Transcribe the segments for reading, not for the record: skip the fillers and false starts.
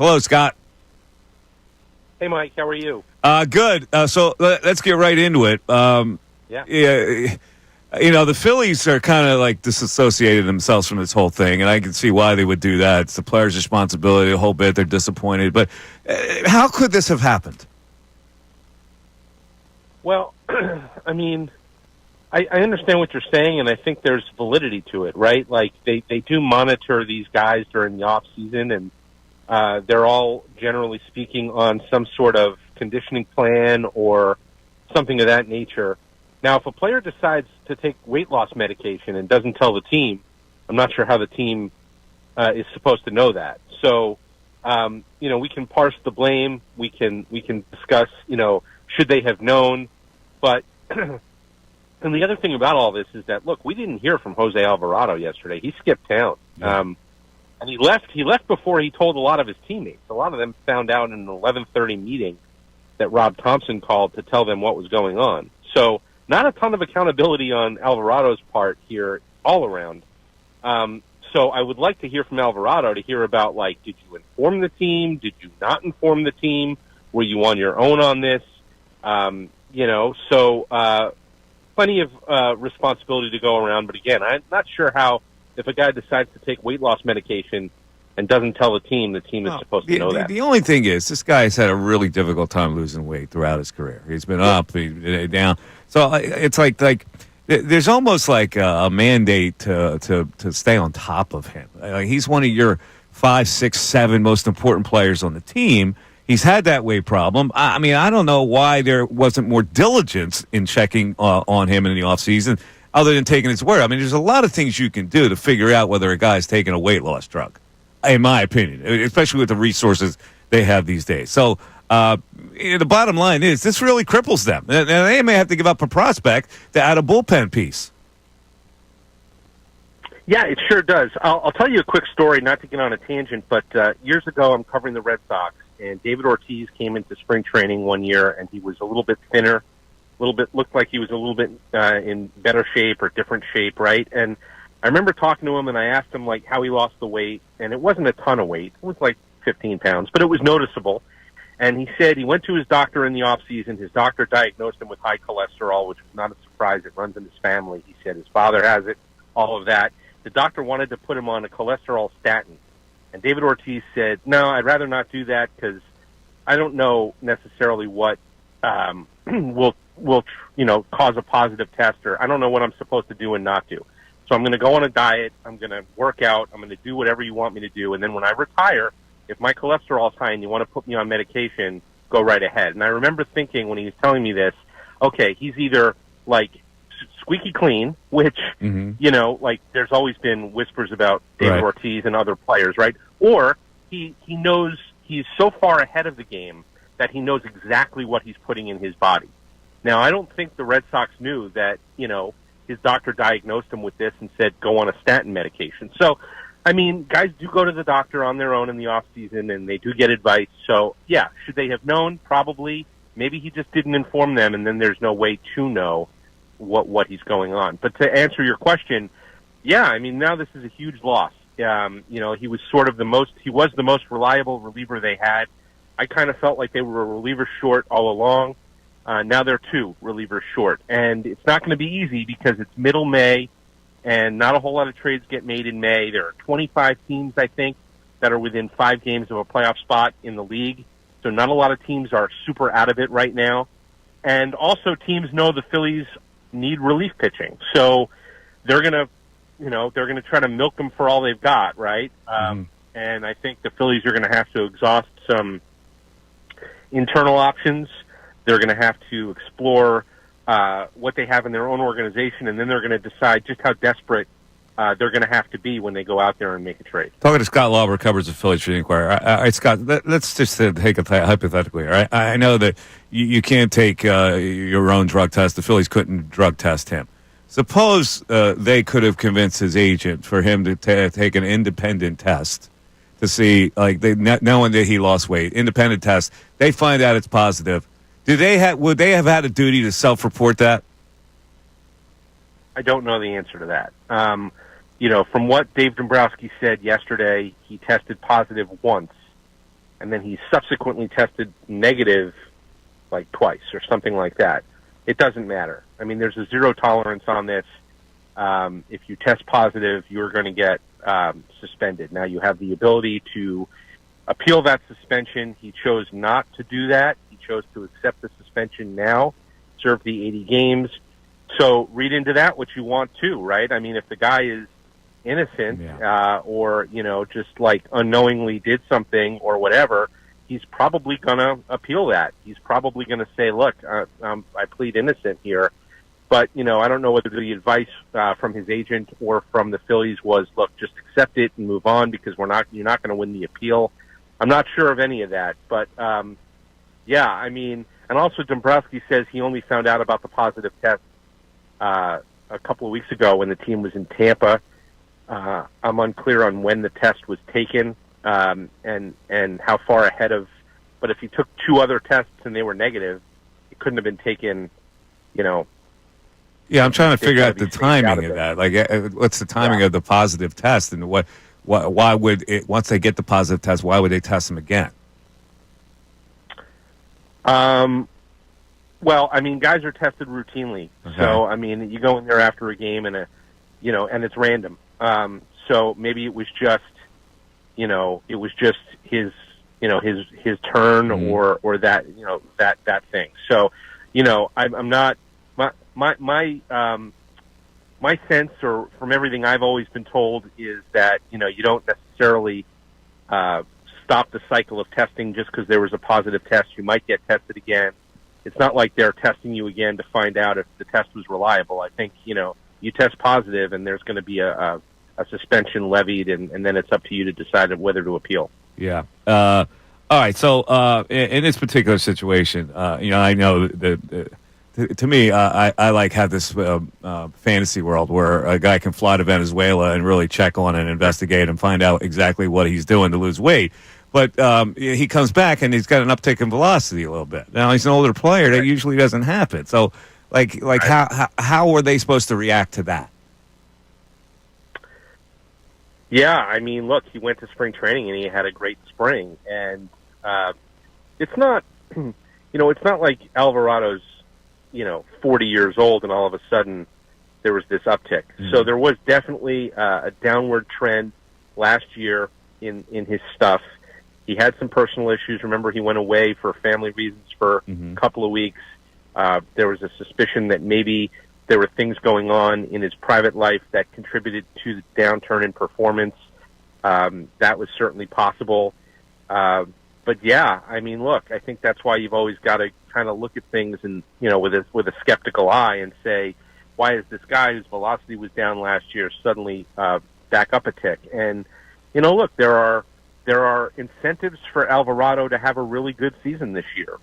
Hello, Scott. Hey, Mike. How are you? Good. So let's get right into it. Yeah. The Phillies are kind of like disassociated themselves from this whole thing, and I can see why they would do that. It's the players' responsibility a whole bit. They're disappointed. But how could this have happened? Well, I mean, I understand what you're saying, and I think there's validity to it, right? Like, they do monitor these guys during the off season, and they're all, generally speaking, on some sort of conditioning plan or something of that nature. Now, if a player decides to take weight loss medication and doesn't tell the team, I'm not sure how the team is supposed to know that. So, we can parse the blame. We can discuss, should they have known? But and the other thing about all this is that, look, we didn't hear from Jose Alvarado yesterday. He skipped town. Yeah. And he left before he told a lot of his teammates. A lot of them found out in an 11:30 meeting that Rob Thompson called to tell them what was going on. So not a ton of accountability on Alvarado's part here all around. So I would like to hear from Alvarado to hear about, like, did you inform the team? Did you not inform the team? Were you on your own on this? Plenty of responsibility to go around. But again, I'm not sure how, if a guy decides to take weight loss medication and doesn't tell the team is supposed to know that. The only thing is, this guy's had a really difficult time losing weight throughout his career. He's been up, he's been down. So it's like there's almost like a mandate to stay on top of him. He's one of your 5, 6, 7 most important players on the team. He's had that weight problem. I mean, I don't know why there wasn't more diligence in checking on him in the offseason other than taking his word. I mean, there's a lot of things you can do to figure out whether a guy's taking a weight loss drug, in my opinion, especially with the resources they have these days. So the bottom line is this really cripples them. And they may have to give up a prospect to add a bullpen piece. Yeah, it sure does. I'll tell you a quick story, not to get on a tangent, but years ago I'm covering the Red Sox, and David Ortiz came into spring training one year, and he was a little bit thinner, looked like he was a little bit in better shape or different shape, right? And I remember talking to him, and I asked him, like, how he lost the weight, and it wasn't a ton of weight. It was like 15 pounds, but it was noticeable. And he said he went to his doctor in the off season. His doctor diagnosed him with high cholesterol, which was not a surprise. It runs in his family. He said his father has it, all of that. The doctor wanted to put him on a cholesterol statin. And David Ortiz said, no, I'd rather not do that because I don't know necessarily what will cause a positive test, or I don't know what I'm supposed to do and not do. So I'm going to go on a diet. I'm going to work out. I'm going to do whatever you want me to do. And then when I retire, if my cholesterol is high and you want to put me on medication, go right ahead. And I remember thinking when he was telling me this, okay, he's either like squeaky clean, which, like there's always been whispers about David Ortiz and other players, right? Or he knows he's so far ahead of the game that he knows exactly what he's putting in his body. Now, I don't think the Red Sox knew that, his doctor diagnosed him with this and said, go on a statin medication. So, I mean, guys do go to the doctor on their own in the off season, and they do get advice. So, yeah, should they have known? Probably. Maybe he just didn't inform them, and then there's no way to know what he's going on. But to answer your question, yeah, I mean, now this is a huge loss. He was the most reliable reliever they had. I kind of felt like they were a reliever short all along. Now they're 2 relievers short, and it's not going to be easy because it's middle May, and not a whole lot of trades get made in May. There are 25 teams, I think, that are within 5 games of a playoff spot in the league, so not a lot of teams are super out of it right now. And also teams know the Phillies need relief pitching, so they're going to try to milk them for all they've got, right? And I think the Phillies are going to have to exhaust some internal options. They're going to have to explore what they have in their own organization, and then they're going to decide just how desperate they're going to have to be when they go out there and make a trade. Talking to Scott Lauber, covers the Phillies for the Inquirer. All right, Scott, let's just take it hypothetically. All right, I know that you can't take your own drug test. The Phillies couldn't drug test him. Suppose they could have convinced his agent for him to take an independent test to see, like, knowing that he lost weight, independent test. They find out it's positive. Would they have had a duty to self-report that? I don't know the answer to that. From what Dave Dombrowski said yesterday, he tested positive once and then he subsequently tested negative like twice or something like that. It doesn't matter. I mean, there's a zero tolerance on this. If you test positive, you're going to get suspended. Now, you have the ability to appeal that suspension. He chose not to do that. He chose to accept the suspension now, serve the 80 games. So read into that what you want to, right? I mean, if the guy is innocent or, just like unknowingly did something or whatever, he's probably going to appeal that. He's probably going to say, look, I plead innocent here. But, I don't know whether the advice from his agent or from the Phillies was, look, just accept it and move on because you're not going to win the appeal. I'm not sure of any of that. But, and also Dombrowski says he only found out about the positive test a couple of weeks ago when the team was in Tampa. I'm unclear on when the test was taken and how far ahead of. But if he took two other tests and they were negative, it couldn't have been taken, Yeah, I'm trying to figure out the timing of that. Like, what's the timing of the positive test, and why would it, once they get the positive test, why would they test them again? Well, I mean, guys are tested routinely. Okay. So, I mean, you go in there after a game and and it's random. So maybe it was just, his turn or that, that thing. So, I'm not, my sense, or from everything I've always been told, is that, you don't necessarily, stop the cycle of testing just because there was a positive test. You might get tested again. It's not like they're testing you again to find out if the test was reliable. I think, you test positive and there's going to be a suspension levied, and then it's up to you to decide whether to appeal. Yeah. All right. So in this particular situation, I know that to me, I like have this fantasy world where a guy can fly to Venezuela and really check on and investigate and find out exactly what he's doing to lose weight. But he comes back and he's got an uptick in velocity a little bit. Now he's an older player. That usually doesn't happen. So, how are they supposed to react to that? Yeah, I mean, look, he went to spring training and he had a great spring, and it's not, it's not like Alvarado's, 40 years old and all of a sudden there was this uptick. Mm-hmm. So there was definitely a downward trend last year in his stuff. He had some personal issues. Remember, he went away for family reasons for a couple of weeks. There was a suspicion that maybe there were things going on in his private life that contributed to the downturn in performance. That was certainly possible. But yeah, I mean, look, I think that's why you've always got to kind of look at things and, with a skeptical eye and say, why is this guy whose velocity was down last year suddenly back up a tick? And, look, there are incentives for Alvarado to have a really good season this year.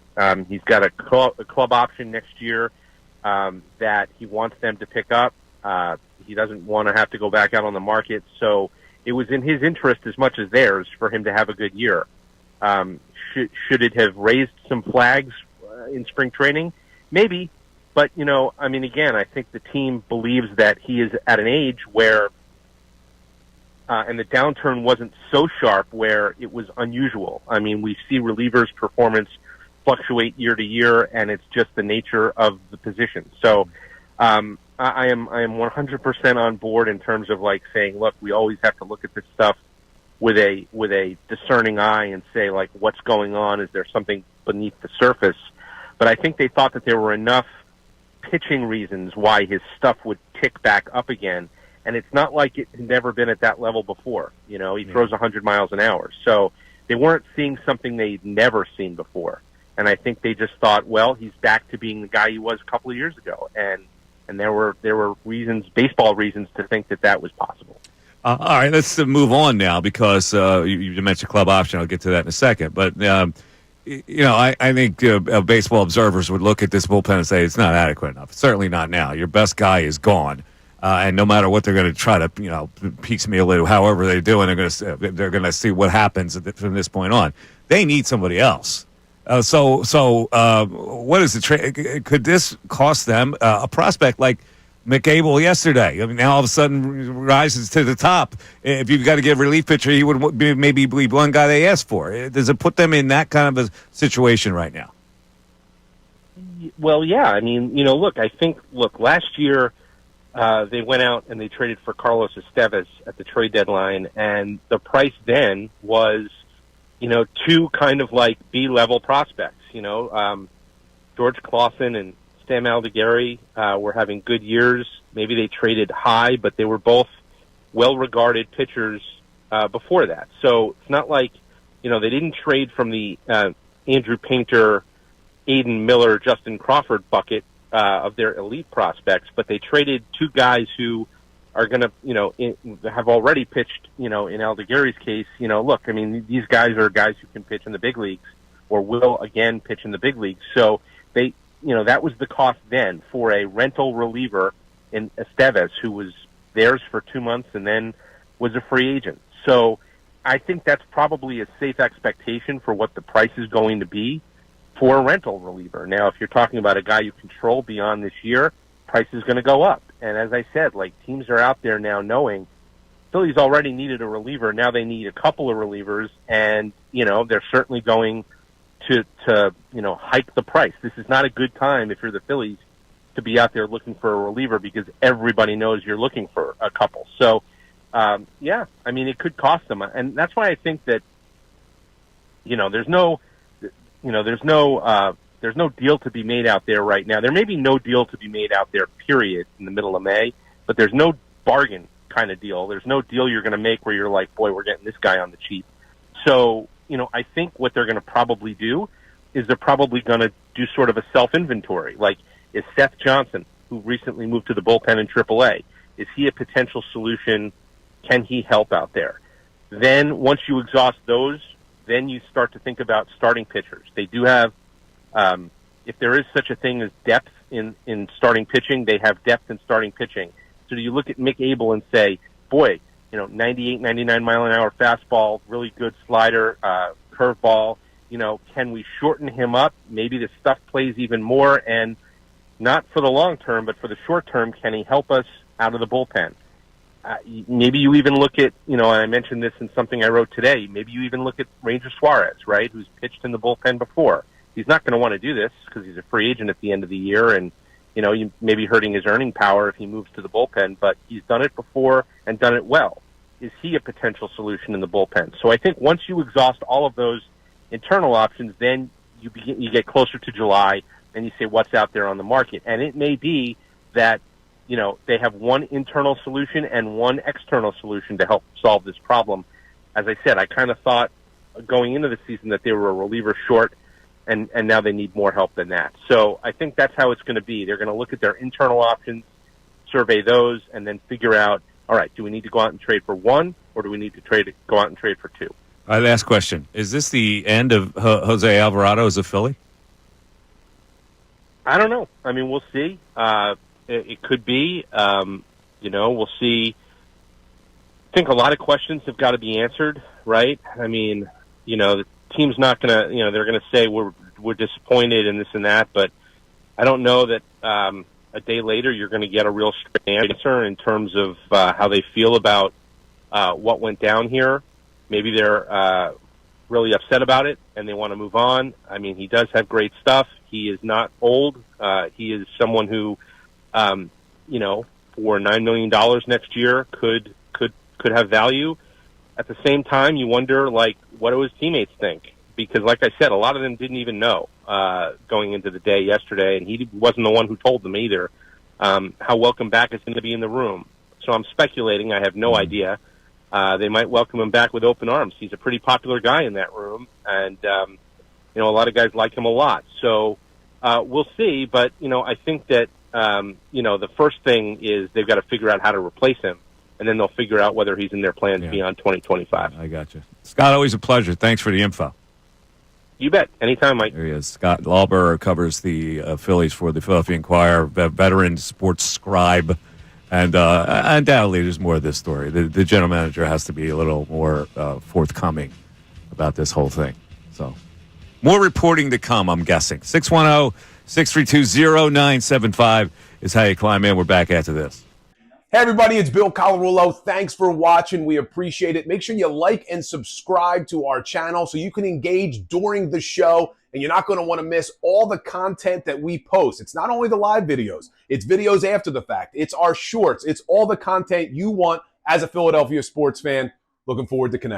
He's got a club option next year that he wants them to pick up. He doesn't want to have to go back out on the market. So it was in his interest as much as theirs for him to have a good year. Should it have raised some flags in spring training? Maybe. But, again, I think the team believes that he is at an age where and the downturn wasn't so sharp where it was unusual. I mean, we see relievers' performance fluctuate year to year, and it's just the nature of the position. So I am 100% on board in terms of saying, look, we always have to look at this stuff with a discerning eye and say, what's going on? Is there something beneath the surface? But I think they thought that there were enough pitching reasons why his stuff would tick back up again. And it's not like it had never been at that level before. He throws 100 miles an hour. So they weren't seeing something they'd never seen before. And I think they just thought, well, he's back to being the guy he was a couple of years ago. And there were reasons, baseball reasons, to think that was possible. All right, let's move on now because you mentioned club option. I'll get to that in a second. But, I think baseball observers would look at this bullpen and say it's not adequate enough. Certainly not now. Your best guy is gone. And no matter what they're going to try to, piecemeal it, however they're doing, they're going to see what happens from this point on. They need somebody else. So what is the trade? Could this cost them a prospect like McAble yesterday. I mean, now all of a sudden rises to the top. If you've got to get a relief pitcher, he would maybe be one guy they asked for. Does it put them in that kind of a situation right now? Well, yeah. I mean, look, last year they went out and they traded for Carlos Estevez at the trade deadline, and the price then was, two kind of like B-level prospects. George Clausen and Sam Aldegheri were having good years. Maybe they traded high, but they were both well-regarded pitchers before that. So it's not like, they didn't trade from the Andrew Painter, Aiden Miller, Justin Crawford bucket of their elite prospects, but they traded two guys who are going to, have already pitched, in Aldegheri's case. Look, I mean, these guys are guys who can pitch in the big leagues or will again pitch in the big leagues. So they, that was the cost then for a rental reliever in Estevez, who was theirs for 2 months and then was a free agent. So I think that's probably a safe expectation for what the price is going to be for a rental reliever. Now, if you're talking about a guy you control beyond this year, price is going to go up. And as I said, teams are out there now knowing Phillies already needed a reliever. Now they need a couple of relievers, and, they're certainly going to hike the price. This is not a good time if you're the Phillies to be out there looking for a reliever because everybody knows you're looking for a couple. So, yeah, I mean, it could cost them. And that's why I think that, there's no deal to be made out there right now. There may be no deal to be made out there, period, in the middle of May, but there's no bargain kind of deal. There's no deal you're going to make where you're like, boy, we're getting this guy on the cheap. So, I think what they're going to probably do is they're probably going to do sort of a self-inventory. Like, is Seth Johnson, who recently moved to the bullpen in AAA, is he a potential solution? Can he help out there? Then once you exhaust those, then you start to think about starting pitchers. They do have, if there is such a thing as depth in starting pitching, they have depth in starting pitching. So do you look at Mick Abel and say, boy, 98, 99 mile an hour fastball, really good slider, curveball, can we shorten him up? Maybe the stuff plays even more, and not for the long term, but for the short term, can he help us out of the bullpen? Maybe you even look at, and I mentioned this in something I wrote today, maybe you even look at Ranger Suarez, right, who's pitched in the bullpen before. He's not going to want to do this because he's a free agent at the end of the year, and, you may be hurting his earning power if he moves to the bullpen, but he's done it before and done it well. Is he a potential solution in the bullpen? So I think once you exhaust all of those internal options, then you get closer to July, and you say what's out there on the market. And it may be that, they have one internal solution and one external solution to help solve this problem. As I said, I kind of thought going into the season that they were a reliever short, and now they need more help than that. So I think that's how it's going to be. They're going to look at their internal options, survey those, and then figure out, all right, do we need to go out and trade for one, or do we need to go out and trade for two? All right, last question. Is this the end of Jose Alvarado as a Philly? I don't know. I mean, we'll see. It could be. We'll see. I think a lot of questions have got to be answered, right? I mean, the team's not going to, they're going to say we're disappointed and this and that, but I don't know that a day later you're going to get a real straight answer in terms of how they feel about what went down here. Maybe they're really upset about it and they want to move on. I mean, he does have great stuff. He is not old. He is someone who, for $9 million next year could have value. At the same time, you wonder, what do his teammates think? Because, like I said, a lot of them didn't even know going into the day yesterday, and he wasn't the one who told them either how welcome back is going to be in the room. So I'm speculating. I have no idea. They might welcome him back with open arms. He's a pretty popular guy in that room, and a lot of guys like him a lot. So we'll see. But I think that the first thing is they've got to figure out how to replace him, and then they'll figure out whether he's in their plans beyond 2025. I got you, Scott. Always a pleasure. Thanks for the info. You bet. Anytime, Mike. There he is. Scott Lauber covers the Phillies for the Philadelphia Inquirer, veteran sports scribe. And undoubtedly, there's more of this story. The general manager has to be a little more forthcoming about this whole thing. So More reporting to come, I'm guessing. 610-632-0975 is how you climb in. We're back after this. Hey, everybody, it's Bill Colarulo. Thanks for watching. We appreciate it. Make sure you like and subscribe to our channel so you can engage during the show, and you're not going to want to miss all the content that we post. It's not only the live videos. It's videos after the fact. It's our shorts. It's all the content you want as a Philadelphia sports fan. Looking forward to connecting.